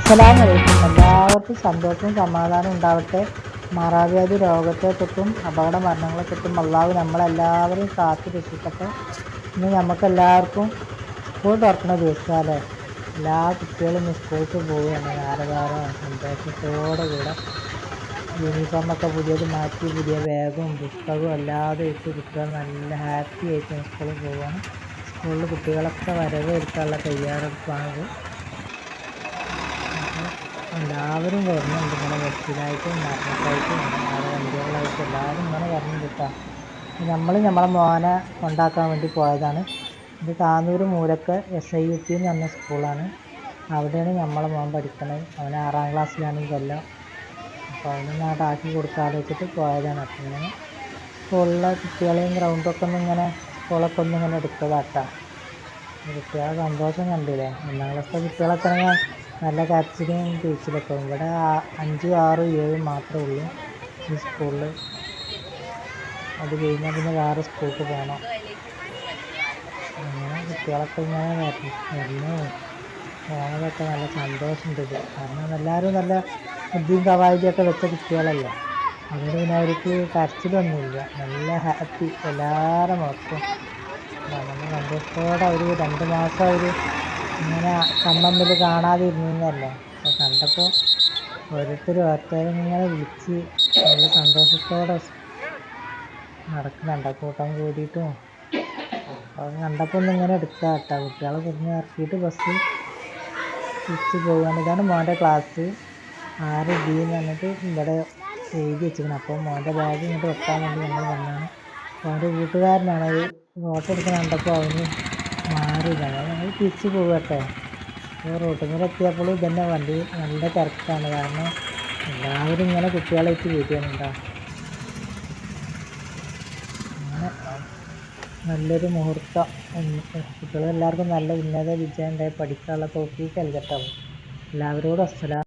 അസ്സലാമലൈക്കും. എല്ലാവർക്കും സന്തോഷവും സമാധാനവും ഉണ്ടാവട്ടെ. മാറാവ്യാധി രോഗത്തെ തൊട്ടും അപകട മരണങ്ങളെ തൊട്ടും അള്ളാഹു നമ്മളെല്ലാവരെയും കാത്തു രക്ഷിക്കട്ടെ. ഇന്ന് നമുക്കെല്ലാവർക്കും സ്കൂൾ തുറക്കുന്ന ദിവസമല്ലേ. എല്ലാ കുട്ടികളും ഇന്ന് സ്കൂൾക്ക് പോവുകയാണ് ആരവാരം സന്തോഷത്തോടെ കൂടെ. യൂണിഫോമൊക്കെ പുതിയത് മാറ്റി പുതിയ ബാഗും പുസ്തകവും അല്ലാതെ വെച്ച് കുട്ടികൾ നല്ല ഹാപ്പി ആയിട്ട് സ്കൂളിൽ പോവുകയാണ്. സ്കൂളിൽ കുട്ടികളൊക്കെ വരവേൽക്കാനുള്ള തയ്യാറെടുപ്പാണിത്. എല്ലാവരും വരുന്നുണ്ട് ഇങ്ങനെ ബസ്സിലായിട്ടും നടന്നിട്ടായിട്ടും വേറെ വണ്ടികളായിട്ടും എല്ലാവരും ഇങ്ങനെ വരുന്നുണ്ട് കേട്ടോ. നമ്മളെ മോനെ കൊണ്ടാക്കാൻ വേണ്ടി പോയതാണ്. ഇത് താന്നൂർ മൂലക്ക് SIUP എന്ന് പറഞ്ഞ സ്കൂളാണ്. അവിടെയാണ് നമ്മളെ മോൻ പഠിക്കണത്. അവൻ 6ാം ക്ലാസ്സിലാണ് ഈ കൊല്ലം. അപ്പോൾ അവനൊന്ന് അവിടെ ആക്കി കൊടുക്കാതെ വെച്ചിട്ട് പോയതാണ്. അപ്പം ഇങ്ങനെ സ്കൂളിലെ കുട്ടികളെയും ഗ്രൗണ്ടൊക്കെ ഒന്നിങ്ങനെ സ്കൂളൊക്കെ ഒന്നിങ്ങനെ എടുത്തതാട്ടോ. കുട്ടികളെ സന്തോഷം കണ്ടില്ലേ. 1ാം ക്ലാസ്സിലെ കുട്ടികളൊക്കെ നല്ല കരച്ചിലും പിരിച്ചിലൊക്കെ. ഇവിടെ 5, 6, 7 മാത്രമേ ഉള്ളൂ ഈ സ്കൂളിൽ. അത് കഴിഞ്ഞാൽ പിന്നെ വേറെ സ്കൂൾക്ക് പോകണം. അങ്ങനെ കുട്ടികളൊക്കെ ഇങ്ങനെ വരുന്നു പോണതൊക്കെ നല്ല സന്തോഷമുണ്ട്. ഇത് കാരണം എല്ലാവരും നല്ല ബുദ്ധിയും കവായിയൊക്കെ വെച്ച കുട്ടികളല്ലേ. അതുകൊണ്ട് പിന്നെ അവർക്ക് കരച്ചിലൊന്നുമില്ല. നല്ല ഹാപ്പി എല്ലാവരുടെ മുഖത്തും. നല്ല സന്തോഷത്തോടെ അവർ 2 മാസം അവർ ഇങ്ങനെ കണ്ണമ്മിൽ കാണാതെ ഇരുന്നല്ലേ. അപ്പോൾ കണ്ടപ്പോൾ ഓരോരുത്തരും ഇങ്ങനെ വിളിച്ച് നല്ല സന്തോഷത്തോടെ നടക്കുന്നുണ്ട് കൂട്ടം കൂടിയിട്ടും. അപ്പോൾ കണ്ടപ്പോൾ ഒന്നിങ്ങനെ എടുക്കുക കേട്ടോ. കുട്ടികളെ കുറഞ്ഞ് ഇറക്കിയിട്ട് ബസ് തിരിച്ച് പോവുകയാണ്. ഇതാണ് മോൻ്റെ ക്ലാസ് 6B എന്ന് പറഞ്ഞിട്ട് ഇവിടെ എഴുതി വെച്ചിരിക്കണം. അപ്പോൾ മോൻ്റെ ബാഗ് ഇങ്ങോട്ട് വെക്കാൻ വേണ്ടി ഞങ്ങൾ വന്നതാണ്. അപ്പോൾ അവൻ്റെ കൂട്ടുകാരനാണ് ഫോട്ടോ എടുക്കാൻ കണ്ടപ്പോൾ അവന് മാറിയതാണ്. ഞങ്ങൾ തിരിച്ച് പോകുക കേട്ടോ. അപ്പോൾ റോട്ടിൽ മേലെ എത്തിയപ്പോൾ ഇതന്നെ വണ്ടി നല്ല തിരക്കാണ്. കാരണം എല്ലാവരും ഇങ്ങനെ കുട്ടികളായിട്ട് വരികയാണുണ്ടോ. അങ്ങനെ നല്ലൊരു മുഹൂർത്തം. കുട്ടികളെല്ലാവർക്കും നല്ല ഉന്നത വിജയം ഉണ്ടായി പഠിക്കാനുള്ള തൗഫീഖ് നൽകട്ടെ. എല്ലാവരോടും അസ്സലാം.